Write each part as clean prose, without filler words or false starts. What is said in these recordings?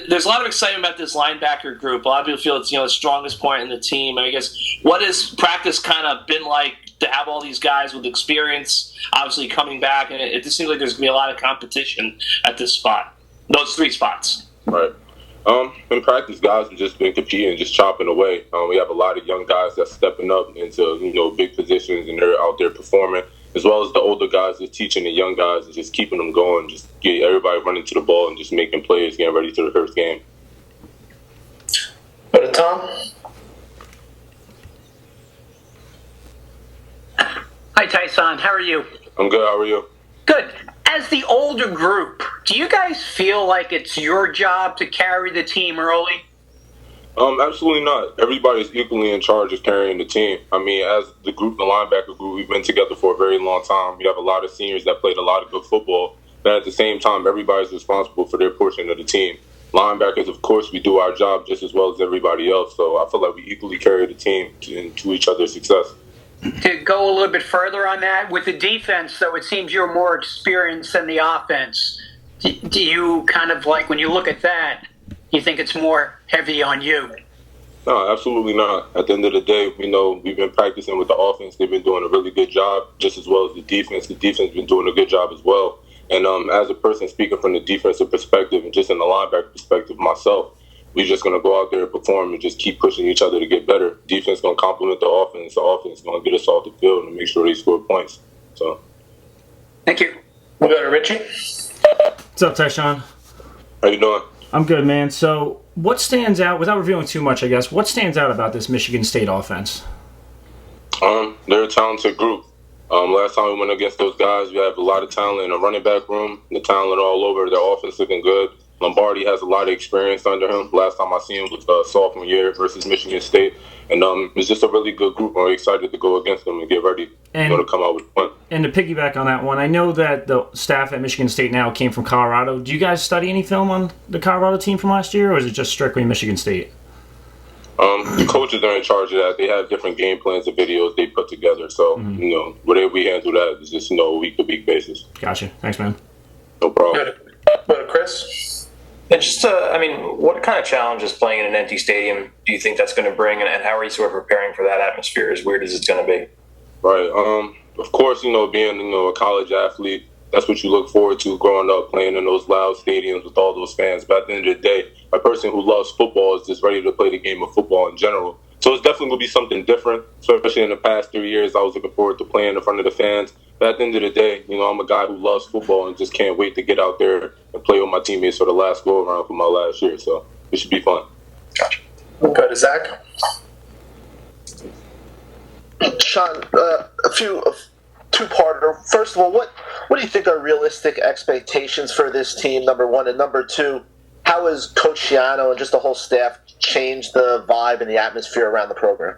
there's a lot of excitement about this linebacker group. A lot of people feel it's the strongest point in the team. I guess what has practice kind of been like to have all these guys with experience, obviously coming back, and it just seems like there's going to be a lot of competition at this spot, those 3 spots. Right. In practice, guys have just been competing, just chopping away. We have a lot of young guys that's stepping up into big positions, and they're out there performing, as well as the older guys that's teaching the young guys and just keeping them going, just get everybody running to the ball and just making plays, getting ready for the first game. Go to Tom. Hi, Tyshon. How are you? I'm good. How are you? Good. As the older group, do you guys feel like it's your job to carry the team early? Absolutely not. Everybody's equally in charge of carrying the team. I mean, as the group, the linebacker group, we've been together for a very long time. We have a lot of seniors that played a lot of good football, but at the same time, everybody's responsible for their portion of the team. Linebackers, of course, we do our job just as well as everybody else, so I feel like we equally carry the team to each other's success. To go a little bit further on that, with the defense, though, it seems you're more experienced than the offense. Do you kind of like, when you look at that, you think it's more heavy on you? No, absolutely not. At the end of the day, we know we've been practicing with the offense. They've been doing a really good job, just as well as the defense. The defense has been doing a good job as well. And as a person speaking from the defensive perspective and just in the linebacker perspective myself, we're just going to go out there and perform and just keep pushing each other to get better. Defense going to complement the offense. The offense is going to get us off the field and make sure they score points. So, thank you. We'll go to Richie. What's up, Tyshon? How you doing? I'm good, man. So what stands out, without revealing too much, I guess, what stands out about this Michigan State offense? They're a talented group. Last time we went against those guys, we have a lot of talent in the running back room, the talent all over. Their offense looking good. Lombardi has a lot of experience under him. Last time I seen him was sophomore year versus Michigan State. And it's just a really good group. I'm excited to go against them and get ready to come out with a win. And to piggyback on that one, I know that the staff at Michigan State now came from Colorado. Do you guys study any film on the Colorado team from last year, or is it just strictly Michigan State? The coaches are in charge of that. They have different game plans and videos they put together. So, whatever we handle that is just, week-to-week basis. Gotcha. Thanks, man. No problem. Go to Chris. And just, what kind of challenges playing in an empty stadium do you think that's going to bring, and how are you sort of preparing for that atmosphere, as weird as it's going to be? Right. Of course, being, a college athlete, that's what you look forward to growing up, playing in those loud stadiums with all those fans. But at the end of the day, a person who loves football is just ready to play the game of football in general. So it's definitely going to be something different, especially in the past 3 years. I was looking forward to playing in front of the fans. But at the end of the day, I'm a guy who loves football and just can't wait to get out there and play with my teammates for the last go-around for my last year. So it should be fun. Gotcha. We'll go to Zach. Sean, two-parter. First of all, what do you think are realistic expectations for this team, number one? And number two, how has Coach Schiano and just the whole staff changed the vibe and the atmosphere around the program?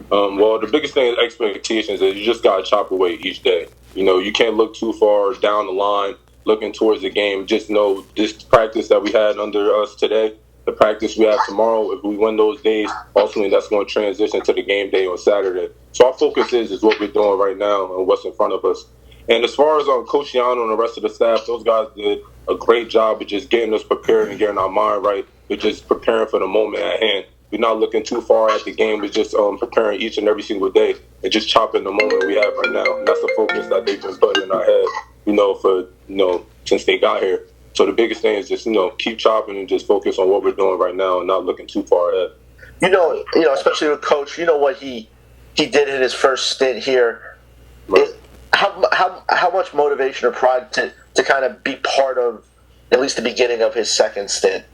Well, the biggest thing is expectations is you just got to chop away each day. You can't look too far down the line looking towards the game. Just know this practice that we had under us today, the practice we have tomorrow, if we win those days, ultimately that's going to transition to the game day on Saturday. So our focus is what we're doing right now and what's in front of us. And as far as Coach Schiano and the rest of the staff, those guys did a great job of just getting us prepared and getting our mind right. We're just preparing for the moment at hand. We're not looking too far at the game. We're just preparing each and every single day and just chopping the moment we have right now. And that's the focus that they've been putting in our head, since they got here. So the biggest thing is just, keep chopping and just focus on what we're doing right now and not looking too far ahead. Especially with Coach, what he did in his first stint here. Right. How much motivation or pride to kind of be part of at least the beginning of his second stint?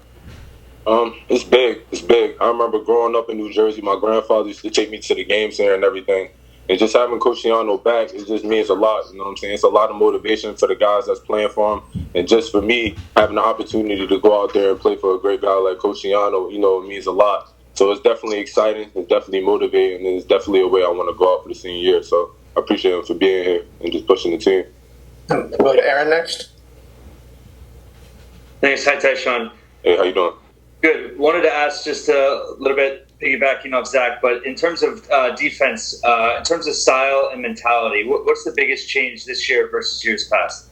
It's big. It's big. I remember growing up in New Jersey, my grandfather used to take me to the games there and everything. And just having Coach Schiano back, it just means a lot. You know what I'm saying? It's a lot of motivation for the guys that's playing for him. And just for me, having the opportunity to go out there and play for a great guy like Coach Schiano, it means a lot. So it's definitely exciting. It's definitely motivating. And it's definitely a way I want to go out for the senior year. So I appreciate him for being here and just pushing the team. We'll go to Aaron next. Thanks. Hi, Tyshon. Hey, how you doing? Good. Wanted to ask just a little bit, piggybacking off Zach, but in terms of defense, in terms of style and mentality, what's the biggest change this year versus years past?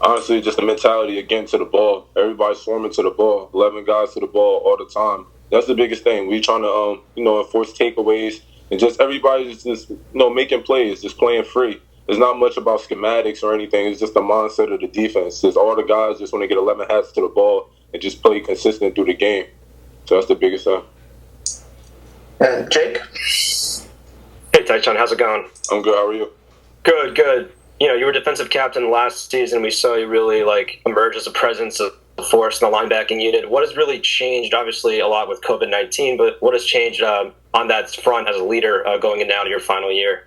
Honestly, just the mentality of getting to the ball. Everybody swarming to the ball, 11 guys to the ball all the time. That's the biggest thing. We trying to, enforce takeaways and just everybody's just, making plays, just playing free. There's not much about schematics or anything. It's just the mindset of the defense. Just all the guys just want to get 11 hats to the ball and just play consistent through the game. So that's the biggest thing. And Jake? Hey, Tyshon, how's it going? I'm good. How are you? Good, good. You were defensive captain last season. We saw you really emerge as a presence of the force in the linebacking unit. What has really changed? Obviously, a lot with COVID-19, but what has changed on that front as a leader going in now to your final year?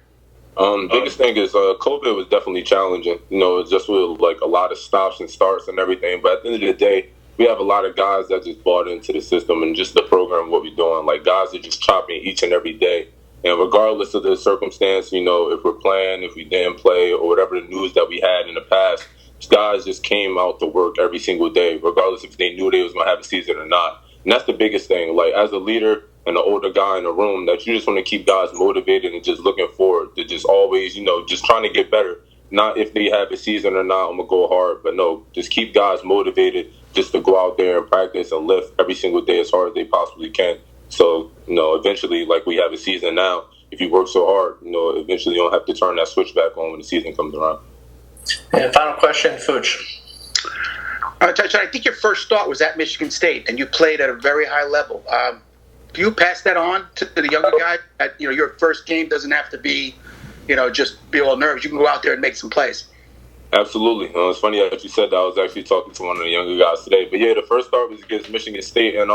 Biggest thing is COVID was definitely challenging. Just with a lot of stops and starts and everything. But at the end of the day, we have a lot of guys that just bought into the system and just the program, what we're doing. Guys are just chopping each and every day. And regardless of the circumstance, if we're playing, if we didn't play, or whatever the news that we had in the past, guys just came out to work every single day, regardless if they knew they was going to have a season or not. And that's the biggest thing. As a leader and an older guy in the room, that you just want to keep guys motivated and just looking forward to just always, just trying to get better. Not if they have a season or not, I'm going to go hard. But no, just keep guys motivated just to go out there and practice and lift every single day as hard as they possibly can. So, eventually, we have a season now, if you work so hard, eventually you don't have to turn that switch back on when the season comes around. And final question, Fooch. Tyshon, I think your first start was at Michigan State, and you played at a very high level. Do you pass that on to the younger guy? That, your first game doesn't have to be, just be all nervous. You can go out there and make some plays. Absolutely. It's funny that you said that. I was actually talking to one of the younger guys today. But yeah, the first start was against Michigan State, and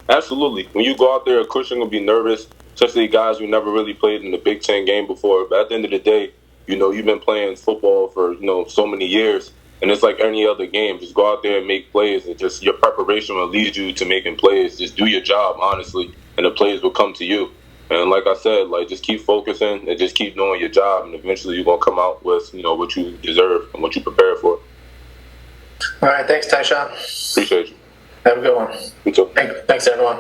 absolutely, when you go out there, of course you're gonna be nervous, especially guys who never really played in the Big Ten game before. But at the end of the day, you've been playing football for so many years, and it's like any other game. Just go out there and make plays, and just your preparation will lead you to making plays. Just do your job, honestly, and the plays will come to you. And like I said, just keep focusing and just keep doing your job, and eventually you're gonna come out with what you deserve and what you prepare for. All right, thanks, Tyshon. Appreciate you. Have a good one. You too. Thanks, everyone.